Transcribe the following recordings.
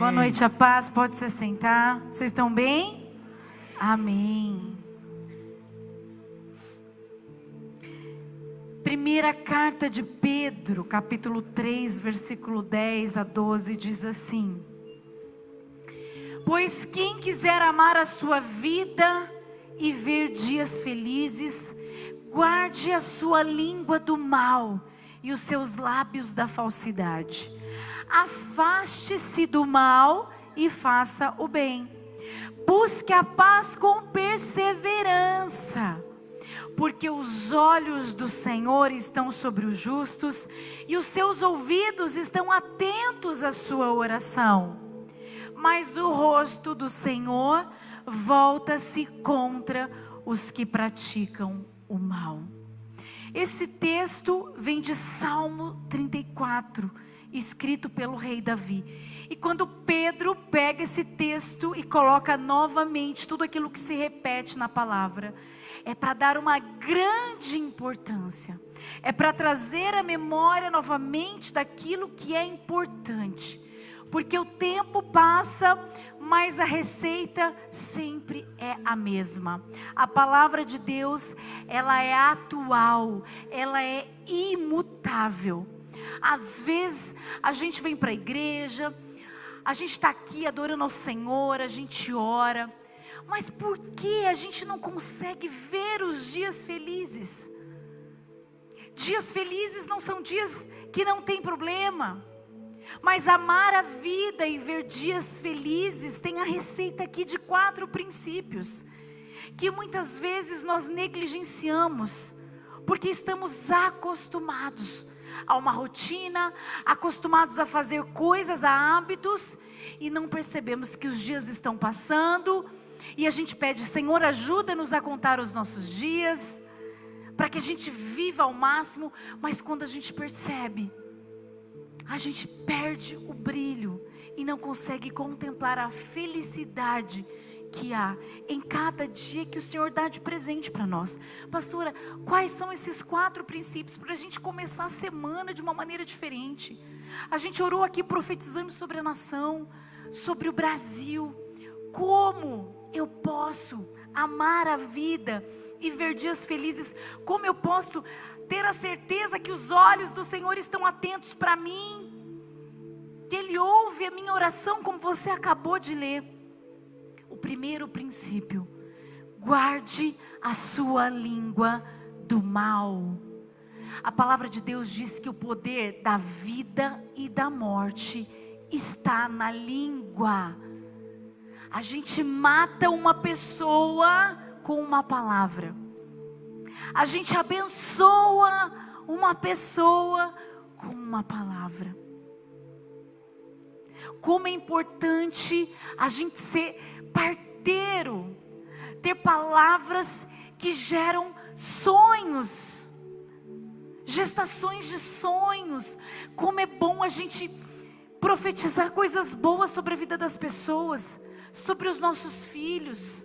Boa noite, a paz. Pode se sentar. Vocês estão bem? Amém. Primeira carta de Pedro, capítulo 3, versículo 10 a 12, diz assim: pois quem quiser amar a sua vida e ver dias felizes, guarde a sua língua do mal e os seus lábios da falsidade. Afaste-se do mal e faça o bem. Busque a paz com perseverança, porque os olhos do Senhor estão sobre os justos e os seus ouvidos estão atentos à sua oração. Mas o rosto do Senhor volta-se contra os que praticam o mal. Esse texto vem de Salmo 34, escrito pelo rei Davi. E quando Pedro pega esse texto e coloca novamente tudo aquilo que se repete na palavra, é para dar uma grande importância, é para trazer a memória novamente daquilo que é importante, porque o tempo passa, mas a receita sempre é a mesma. A palavra de Deus, ela é atual, ela é imutável. Às vezes a gente vem para a igreja, a gente está aqui adorando ao Senhor, a gente ora, mas por que a gente não consegue ver os dias felizes? Dias felizes não são dias que não tem problema, mas amar a vida e ver dias felizes tem a receita aqui de 4 princípios, que muitas vezes nós negligenciamos, porque estamos acostumados a uma rotina, acostumados a fazer coisas, a hábitos, e não percebemos que os dias estão passando, e a gente pede: Senhor, ajuda-nos a contar os nossos dias, para que a gente viva ao máximo. Mas quando a gente percebe, a gente perde o brilho e não consegue contemplar a felicidade que há em cada dia que o Senhor dá de presente para nós. Pastora, quais são esses 4 princípios para a gente começar a semana de uma maneira diferente? A gente orou aqui profetizando sobre a nação, sobre o Brasil. Como eu posso amar a vida e ver dias felizes? Como eu posso ter a certeza que os olhos do Senhor estão atentos para mim, que Ele ouve a minha oração, como você acabou de ler? O primeiro princípio: guarde a sua língua do mal. A palavra de Deus diz que o poder da vida e da morte está na língua. A gente mata uma pessoa com uma palavra. A gente abençoa uma pessoa com uma palavra. Como é importante a gente ser parteiro, ter palavras que geram sonhos, gestações de sonhos. Como é bom a gente profetizar coisas boas sobre a vida das pessoas, sobre os nossos filhos.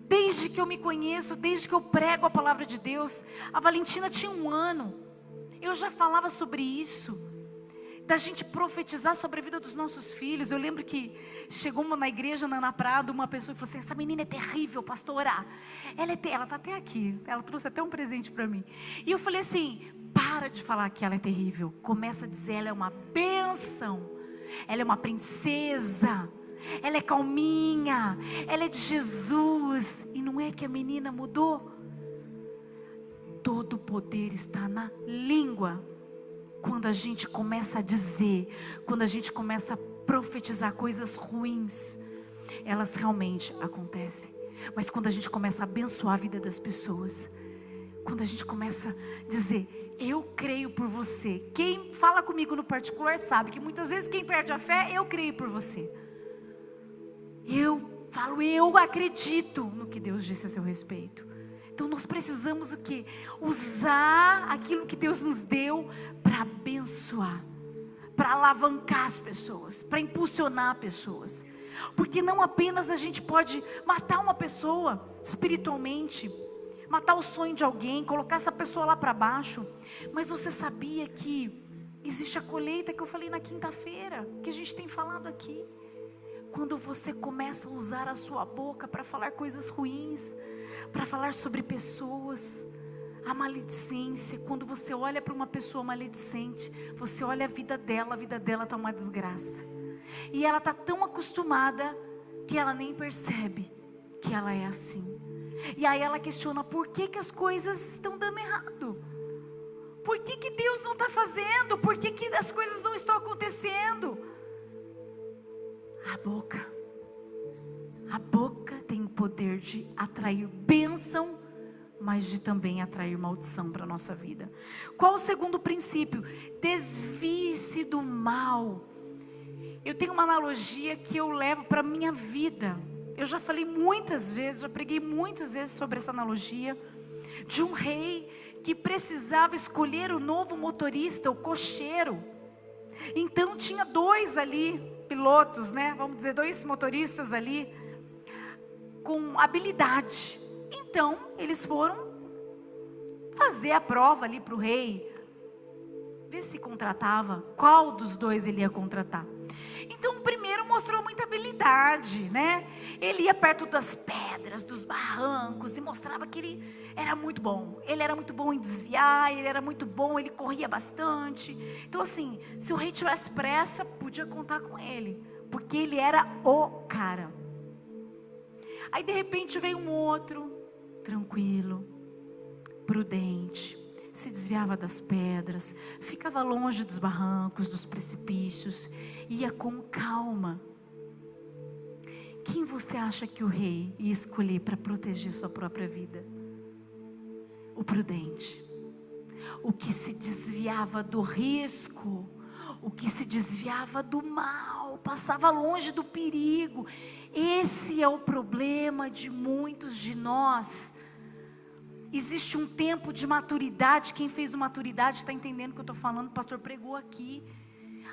Desde que eu me conheço, desde que eu prego a palavra de Deus, a Valentina tinha 1 ano, eu já falava sobre isso, da gente profetizar sobre a vida dos nossos filhos. Eu lembro que chegou na igreja, na Ana Prado, uma pessoa e falou assim: essa menina é terrível, pastora. Ela está até aqui, ela trouxe até um presente para mim. E eu falei assim: para de falar que ela é terrível, começa a dizer, ela é uma bênção, ela é uma princesa, ela é calminha, ela é de Jesus. E não é que a menina mudou? Todo o poder está na língua. Quando a gente começa a dizer, quando a gente começa a profetizar coisas ruins, elas realmente acontecem. Mas quando a gente começa a abençoar a vida das pessoas, quando a gente começa a dizer: eu creio por você. Quem fala comigo no particular sabe que muitas vezes quem perde a fé: eu creio por você. Eu falo, eu acredito no que Deus disse a seu respeito. Então nós precisamos o quê? Usar aquilo que Deus nos deu para abençoar, para alavancar as pessoas, para impulsionar pessoas. Porque não apenas a gente pode matar uma pessoa espiritualmente, matar o sonho de alguém, colocar essa pessoa lá para baixo, mas você sabia que Existe a colheita que eu falei na quinta-feira, que a gente tem falado aqui. Quando você começa a usar a sua boca para falar coisas ruins, para falar sobre pessoas, a maledicência, quando você olha para uma pessoa maledicente, você olha a vida dela está uma desgraça. E ela está tão acostumada que ela nem percebe que ela é assim. E aí ela questiona por que as coisas estão dando errado. Por que Deus não está fazendo? Por que as coisas não estão acontecendo? A boca tem o poder de atrair bênção, mas de também atrair maldição para a nossa vida. Qual o segundo princípio? Desvie-se do mal. Eu tenho uma analogia que eu levo para a minha vida. Eu já falei muitas vezes, já preguei muitas vezes sobre essa analogia, de um rei que precisava escolher o novo motorista, o cocheiro. Então tinha 2 ali, pilotos, né? Vamos dizer, 2 motoristas ali, com habilidade. Então, eles foram fazer a prova ali para o rei, ver se contratava, qual dos 2 ele ia contratar. Então o primeiro mostrou muita habilidade, né? Ele ia perto das pedras, dos barrancos, e mostrava que ele era muito bom. Ele era muito bom em desviar, ele era muito bom, ele corria bastante. Então assim, se o rei tivesse pressa, podia contar com ele, porque ele era o cara. Aí de repente veio um outro, tranquilo, prudente, se desviava das pedras, ficava longe dos barrancos, dos precipícios, ia com calma. Quem você acha que o rei ia escolher para proteger sua própria vida? O prudente, o que se desviava do risco, o que se desviava do mal, passava longe do perigo. Esse é o problema de muitos de nós. Existe um tempo de maturidade. Quem fez maturidade está entendendo o que eu estou falando. O pastor pregou aqui.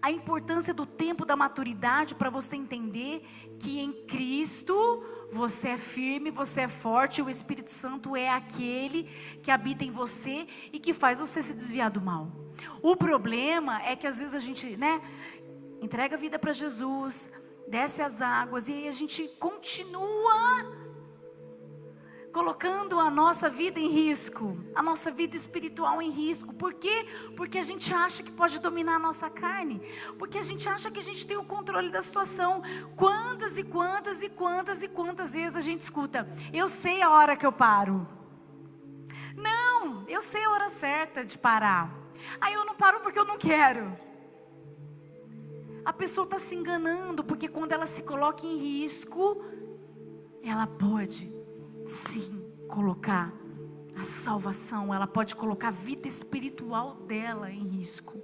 A importância do tempo da maturidade para você entender que em Cristo você é firme, você é forte. O Espírito Santo é aquele que habita em você e que faz você se desviar do mal. O problema é que às vezes a gente, entrega a vida para Jesus, desce as águas, e aí a gente continua colocando a nossa vida em risco, a nossa vida espiritual em risco. Por quê? Porque a gente acha que pode dominar a nossa carne, porque a gente acha que a gente tem o controle da situação. Quantas e quantas e quantas e quantas vezes a gente escuta: eu sei a hora que eu paro. Não, eu sei a hora certa de parar. Aí eu não paro porque eu não quero. A pessoa está se enganando, porque quando ela se coloca em risco, ela pode sim colocar a salvação, ela pode colocar a vida espiritual dela em risco.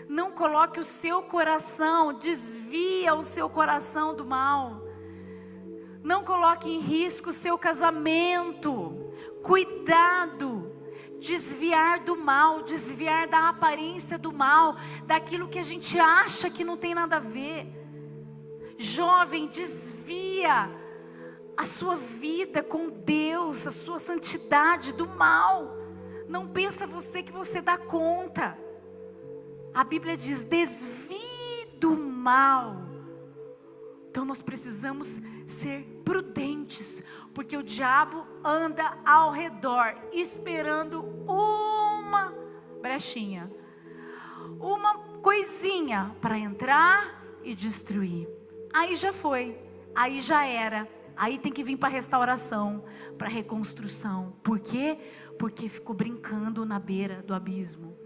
Não coloque o seu coração, desvia o seu coração do mal. Não coloque em risco o seu casamento. Cuidado, desviar do mal, desviar da aparência do mal, daquilo que a gente acha que não tem nada a ver. Jovem, desvia a sua vida com Deus, a sua santidade do mal. Não pensa você que você dá conta. A Bíblia diz: desvie do mal. Então nós precisamos ser prudentes, porque o diabo anda ao redor, esperando uma brechinha, uma coisinha para entrar e destruir. Aí já foi, aí já era. Aí tem que vir para restauração, para reconstrução. Por quê? Porque ficou brincando na beira do abismo.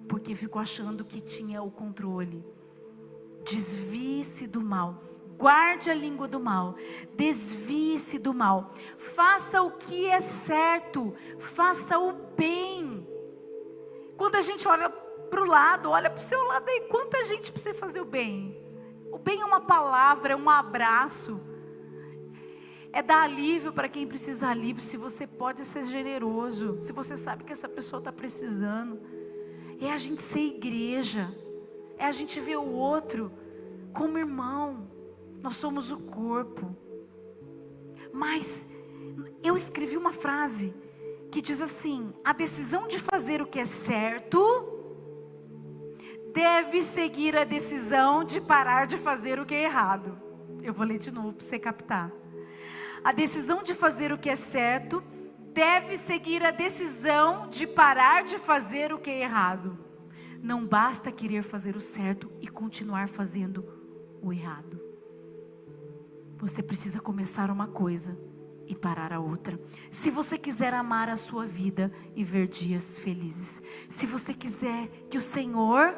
Porque ficou achando que tinha o controle. Desvie-se do mal. Guarde a língua do mal. Desvie-se do mal. Faça o que é certo. Faça o bem. Quando a gente olha para o lado, olha para o seu lado aí. Quanta gente precisa fazer o bem? O bem é uma palavra, é um abraço. É dar alívio para quem precisa de alívio. Se você pode ser generoso, se você sabe que essa pessoa está precisando. É a gente ser igreja. É a gente ver o outro como irmão. Nós somos o corpo. Mas eu escrevi uma frase que diz assim: a decisão de fazer o que é certo deve seguir a decisão de parar de fazer o que é errado. Eu vou ler de novo para você captar. A decisão de fazer o que é certo deve seguir a decisão de parar de fazer o que é errado. Não basta querer fazer o certo e continuar fazendo o errado. Você precisa começar uma coisa e parar a outra. Se você quiser amar a sua vida e ver dias felizes. Se você quiser que o Senhor,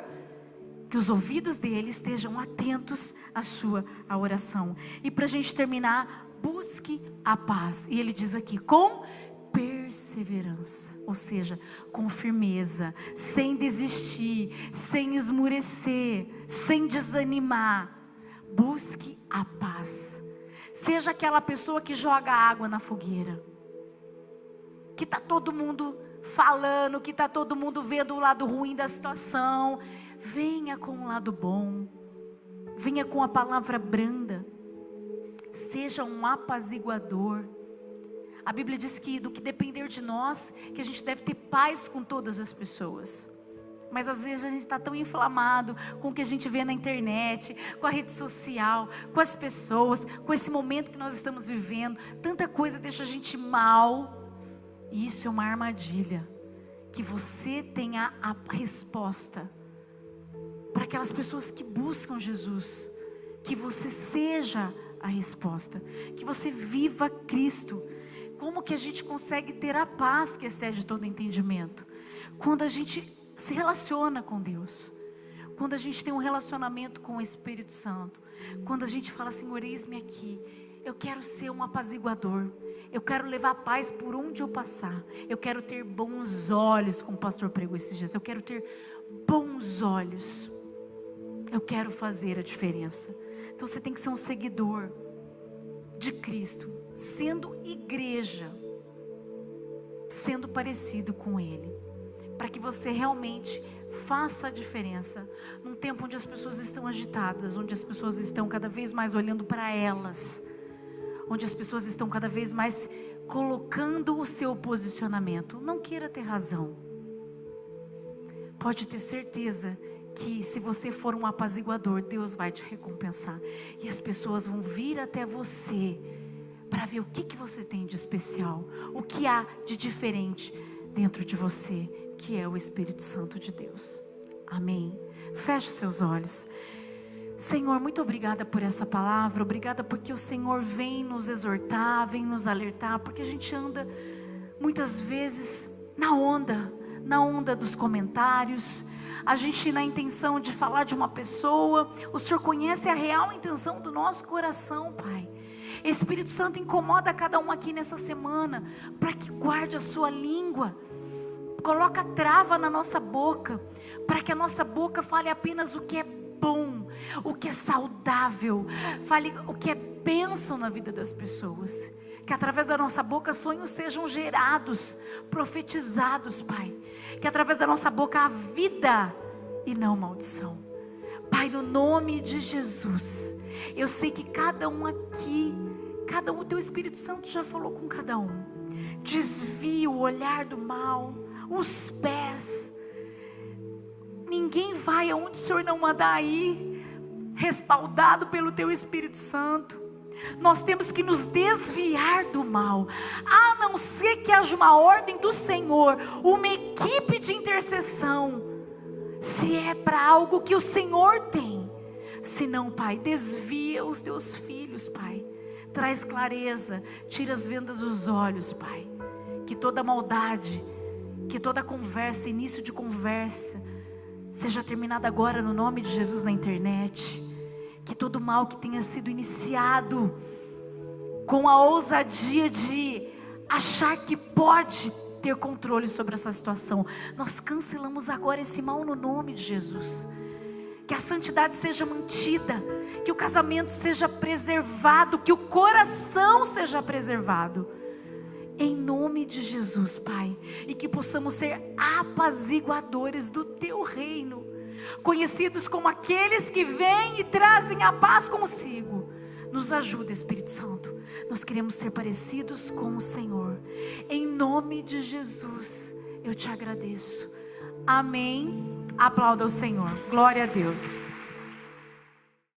que os ouvidos dele estejam atentos à sua oração. E para a gente terminar, busque a paz. E ele diz aqui, com perseverança, ou seja, com firmeza, sem desistir, sem esmurecer, sem desanimar. Busque a paz. Seja aquela pessoa que joga água na fogueira, que está todo mundo falando, que está todo mundo vendo o lado ruim da situação. Venha com o lado bom, venha com a palavra branda, seja um apaziguador. A Bíblia diz que do que depender de nós, que a gente deve ter paz com todas as pessoas. Mas às vezes a gente está tão inflamado com o que a gente vê na internet, com a rede social, com as pessoas, com esse momento que nós estamos vivendo. Tanta coisa deixa a gente mal. E isso é uma armadilha. Que você tenha a resposta para aquelas pessoas que buscam Jesus. Que você seja a resposta. Que você viva Cristo. Como que a gente consegue ter a paz que excede todo entendimento? Quando a gente se relaciona com Deus. Quando a gente tem um relacionamento com o Espírito Santo. Quando a gente fala, Senhor, eis-me aqui. Eu quero ser um apaziguador. Eu quero levar paz por onde eu passar. Eu quero ter bons olhos, como o pastor pregou esses dias. Eu quero ter bons olhos. Eu quero fazer a diferença. Então você tem que ser um seguidor de Cristo, sendo igreja, sendo parecido com Ele, para que você realmente faça a diferença, num tempo onde as pessoas estão agitadas, onde as pessoas estão cada vez mais olhando para elas, onde as pessoas estão cada vez mais colocando o seu posicionamento. Não queira ter razão, pode ter certeza que se você for um apaziguador, Deus vai te recompensar. E as pessoas vão vir até você para ver o que você tem de especial, o que há de diferente dentro de você, que é o Espírito Santo de Deus. Amém. Feche seus olhos. Senhor, muito obrigada por essa palavra. Obrigada porque o Senhor vem nos exortar, vem nos alertar, porque a gente anda muitas vezes na onda dos comentários. A gente na intenção de falar de uma pessoa. O Senhor conhece a real intenção do nosso coração, Pai. Espírito Santo, incomoda cada um aqui nessa semana, para que guarde a sua língua. Coloca trava na nossa boca, para que a nossa boca fale apenas o que é bom, o que é saudável, fale o que é bênção na vida das pessoas. Que através da nossa boca sonhos sejam gerados, profetizados, Pai. Que através da nossa boca há vida e não maldição. Pai, no nome de Jesus, eu sei que cada um aqui, o Teu Espírito Santo já falou com cada um. Desvia o olhar do mal, os pés. Ninguém vai aonde o Senhor não mandar ir, respaldado pelo Teu Espírito Santo. Nós temos que nos desviar do mal, a não ser que haja uma ordem do Senhor, uma equipe de intercessão, se é para algo que o Senhor tem. Se não, Pai, desvia os Teus filhos, Pai. Traz clareza, tira as vendas dos olhos, Pai. Que toda maldade, que toda conversa, início de conversa, seja terminada agora no nome de Jesus na internet. Que todo mal que tenha sido iniciado com a ousadia de achar que pode ter controle sobre essa situação, nós cancelamos agora esse mal no nome de Jesus. Que a santidade seja mantida, que o casamento seja preservado, que o coração seja preservado, em nome de Jesus, Pai. E que possamos ser apaziguadores do Teu reino, conhecidos como aqueles que vêm e trazem a paz consigo. Nos ajuda, Espírito Santo. Nós queremos ser parecidos com o Senhor. Em nome de Jesus, eu Te agradeço. Amém. Aplauda o Senhor. Glória a Deus.